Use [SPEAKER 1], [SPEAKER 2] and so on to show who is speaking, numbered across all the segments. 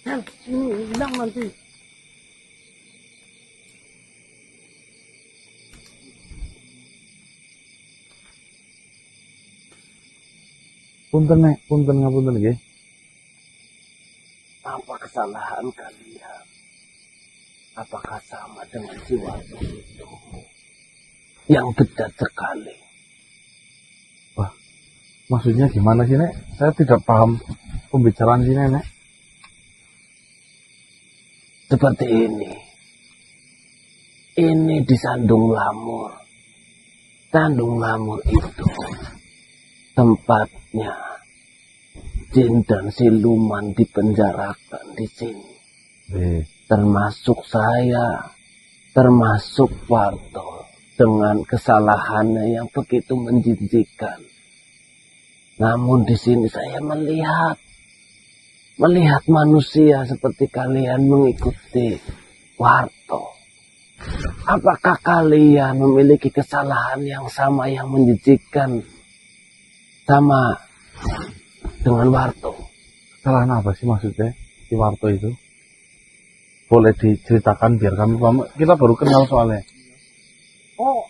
[SPEAKER 1] Ini hilang nanti.
[SPEAKER 2] Punten nek, punten ngapunten nggih.
[SPEAKER 1] Apa kesalahan kalian? Apakah sama dengan si Warto itu yang beda sekali?
[SPEAKER 2] Wah, maksudnya gimana sih nek? Saya tidak paham pembicaraan sini nek.
[SPEAKER 1] Seperti ini. Ini di Sandung Lamur. Sandung Lamur itu tempatnya jin dan siluman dipenjarakan di sini. Termasuk saya, termasuk Warto dengan kesalahannya yang begitu menjijikkan. Namun di sini saya melihat manusia seperti kalian mengikuti Warto. Apakah kalian memiliki kesalahan yang sama yang menjijikkan sama dengan Warto?
[SPEAKER 2] Kesalahan apa sih maksudnya si Warto itu? Boleh diceritakan biar kami paham. Kita baru kenal soalnya.
[SPEAKER 1] Oh,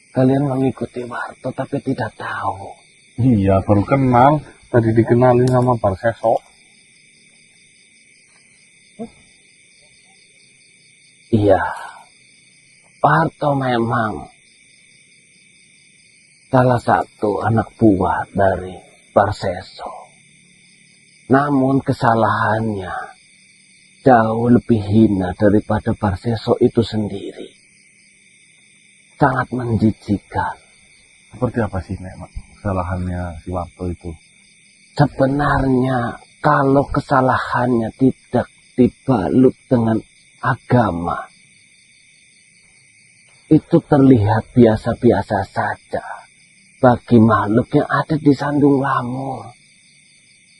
[SPEAKER 1] kalian mengikuti Warto tapi tidak tahu.
[SPEAKER 2] Iya, baru kenal. Tadi dikenalin sama Barseso.
[SPEAKER 1] Iya, Warto memang salah satu anak buah dari Barseso. Namun kesalahannya jauh lebih hina daripada Barseso itu sendiri. Sangat menjijikan.
[SPEAKER 2] Seperti apa sih nek kesalahannya si Warto itu?
[SPEAKER 1] Sebenarnya kalau kesalahannya tidak dibalut dengan agama, itu terlihat biasa-biasa saja bagi makhluk yang ada di Sandung Lamur.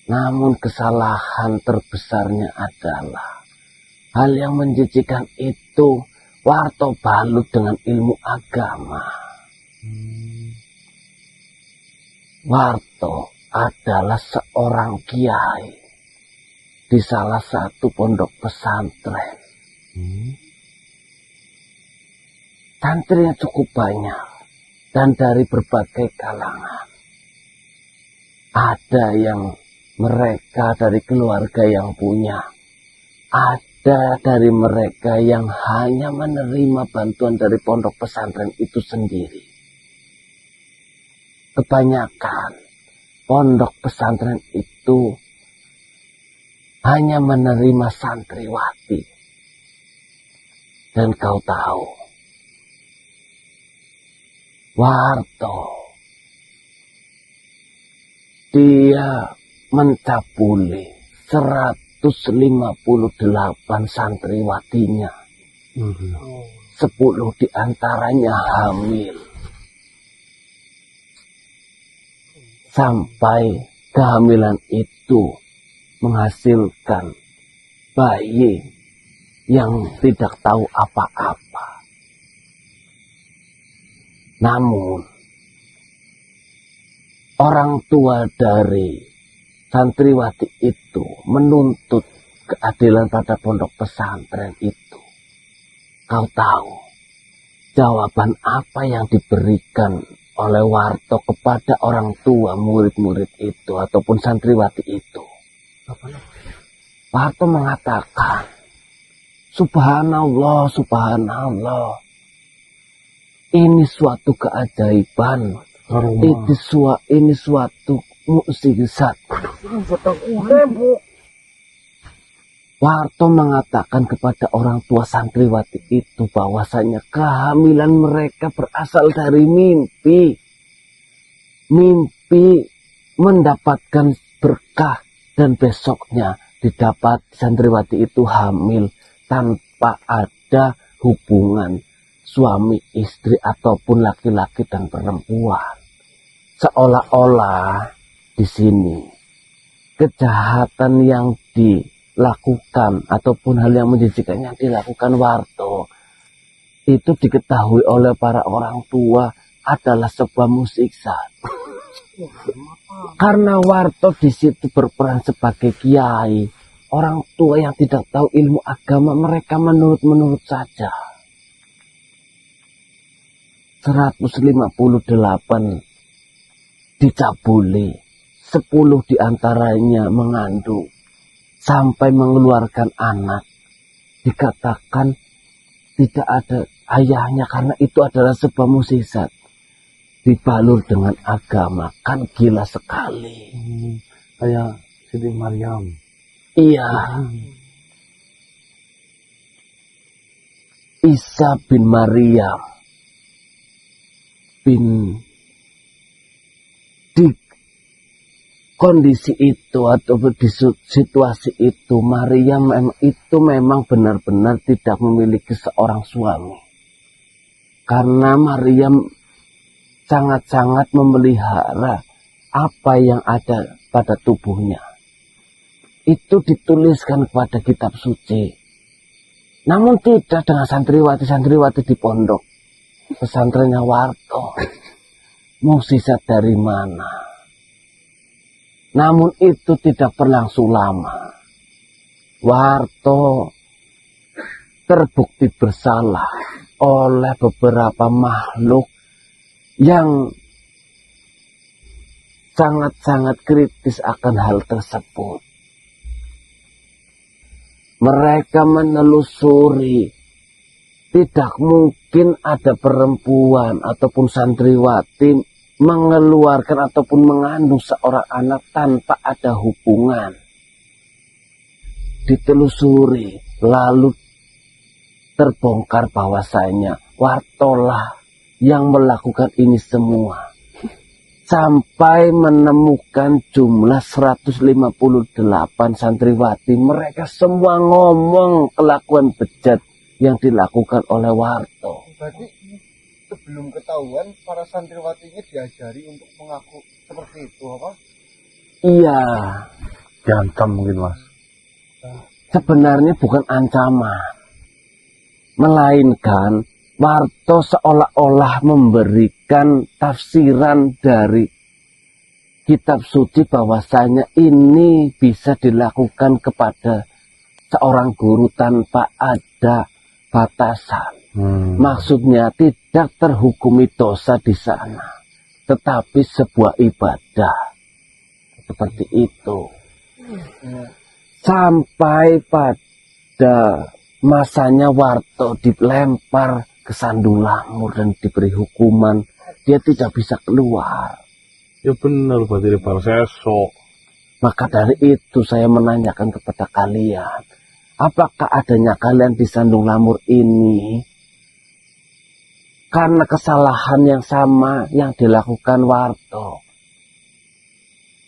[SPEAKER 1] Namun kesalahan terbesarnya adalah hal yang menjijikan itu Warto balut dengan ilmu agama. Warto adalah seorang kiai di salah satu pondok pesantren. Santrinya cukup banyak dan dari berbagai kalangan. Ada yang mereka dari keluarga yang punya, ada dari mereka yang hanya menerima bantuan dari pondok pesantren itu sendiri. Kebanyakan pondok pesantren itu hanya menerima santriwati. Dan kau tahu, Warto, dia mencabuli 158 santriwatinya. 10 diantaranya hamil. Sampai kehamilan itu menghasilkan bayi yang tidak tahu apa-apa. Namun, orang tua dari santriwati itu menuntut keadilan pada pondok pesantren itu. Kau tahu jawaban apa yang diberikan oleh Warto kepada orang tua murid-murid itu ataupun santriwati itu? Warto mengatakan, Subhanallah, Subhanallah. Ini suatu keajaiban. Ini suatu mukjizat. Warto mengatakan kepada orang tua santriwati itu bahwasanya kehamilan mereka berasal dari mimpi. Mimpi mendapatkan berkah dan besoknya didapat santriwati itu hamil tanpa ada hubungan suami istri ataupun laki-laki dan perempuan. Seolah-olah di sini kejahatan yang dilakukan ataupun hal yang menjijikan yang dilakukan Warto itu diketahui oleh para orang tua adalah sebuah mukjizat. Karena Warto di situ berperan sebagai kiai, orang tua yang tidak tahu ilmu agama, mereka menurut-menurut saja. 158 dicabuli, 10 diantaranya mengandung, sampai mengeluarkan anak. Dikatakan tidak ada ayahnya karena itu adalah sebuah mukjizat. Dibalur dengan agama, kan gila sekali.
[SPEAKER 2] Kayak Siti Maryam.
[SPEAKER 1] Iya. Isa bin Maryam bin di kondisi itu atau di situasi itu, Maryam itu memang benar-benar tidak memiliki seorang suami. Karena Maryam sangat-sangat memelihara apa yang ada pada tubuhnya. Itu dituliskan kepada kitab suci. Namun tidak dengan santriwati-santriwati di pondok pesantrennya Warto. Mukjizat dari mana? Namun itu tidak berlangsung lama. Warto terbukti bersalah oleh beberapa makhluk yang sangat-sangat kritis akan hal tersebut. Mereka menelusuri, tidak mungkin ada perempuan ataupun santriwati mengeluarkan ataupun mengandung seorang anak tanpa ada hubungan. Ditelusuri, lalu terbongkar bahwasanya Wartolah yang melakukan ini semua. Sampai menemukan jumlah 158 santriwati. Mereka semua ngomong kelakuan bejat yang dilakukan oleh Warto.
[SPEAKER 3] Berarti sebelum ketahuan para santriwatinya diajari untuk mengaku seperti itu apa?
[SPEAKER 1] Iya.
[SPEAKER 2] Diancam mungkin Mas.
[SPEAKER 1] Sebenarnya bukan ancaman. Melainkan Warto seolah-olah memberikan tafsiran dari kitab suci bahwasanya ini bisa dilakukan kepada seorang guru tanpa ada batasan. Maksudnya tidak terhukumi dosa di sana, tetapi sebuah ibadah. Seperti itu. Sampai pada masanya Warto dilempar ke Sandung Lamur dan diberi hukuman, dia tidak bisa keluar.
[SPEAKER 2] Ya benar, berarti di Parseso.
[SPEAKER 1] Maka dari itu saya menanyakan kepada kalian, apakah adanya kalian di Sandung Lamur ini karena kesalahan yang sama yang dilakukan Warto?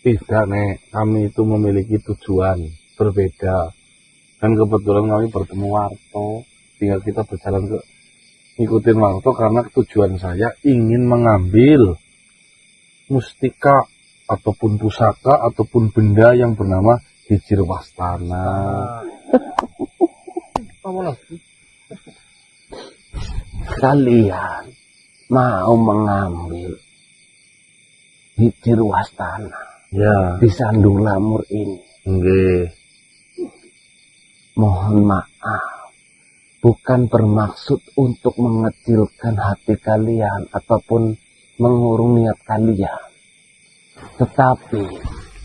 [SPEAKER 2] Tidak, Nek. Kami itu memiliki tujuan berbeda. Dan kebetulan kami bertemu Warto. Tinggal kita berjalan ke ngikutin Warto karena tujuan saya ingin mengambil mustika ataupun pusaka ataupun benda yang bernama Hijirwastana.
[SPEAKER 3] Apa lagi?
[SPEAKER 1] Kalian mau mengambil Hijirwastana
[SPEAKER 2] Ya,
[SPEAKER 1] di Sandung Lamur ini?
[SPEAKER 2] nggih.
[SPEAKER 1] Mohon maaf, bukan bermaksud untuk mengecilkan hati kalian ataupun mengurung niat kalian. Tetapi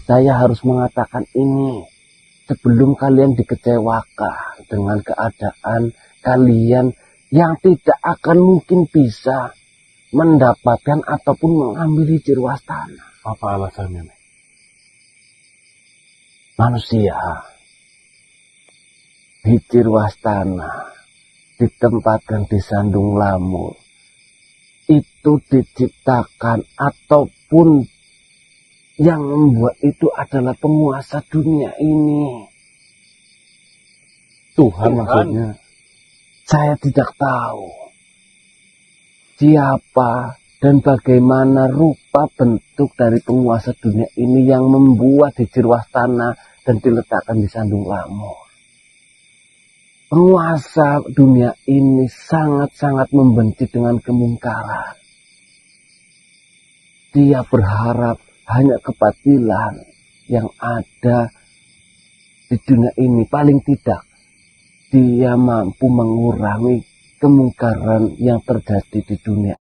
[SPEAKER 1] saya harus mengatakan ini sebelum kalian dikecewakan dengan keadaan kalian yang tidak akan mungkin bisa mendapatkan ataupun mengambil Hijirwastana.
[SPEAKER 2] Apa alasannya, Nek?
[SPEAKER 1] Manusia Hijirwastana ditempatkan di Sandung Lamur itu diciptakan ataupun yang membuat itu adalah penguasa dunia ini.
[SPEAKER 2] Tuhan maksudnya.
[SPEAKER 1] Saya tidak tahu siapa dan bagaimana rupa bentuk dari penguasa dunia ini yang membuat Hijirwastana dan diletakkan di Sandung Lamur. Penguasa dunia ini sangat-sangat membenci dengan kemungkaran. dia berharap hanya kebatilan yang ada di dunia ini. Paling tidak dia mampu mengurangi kemungkaran yang terjadi di dunia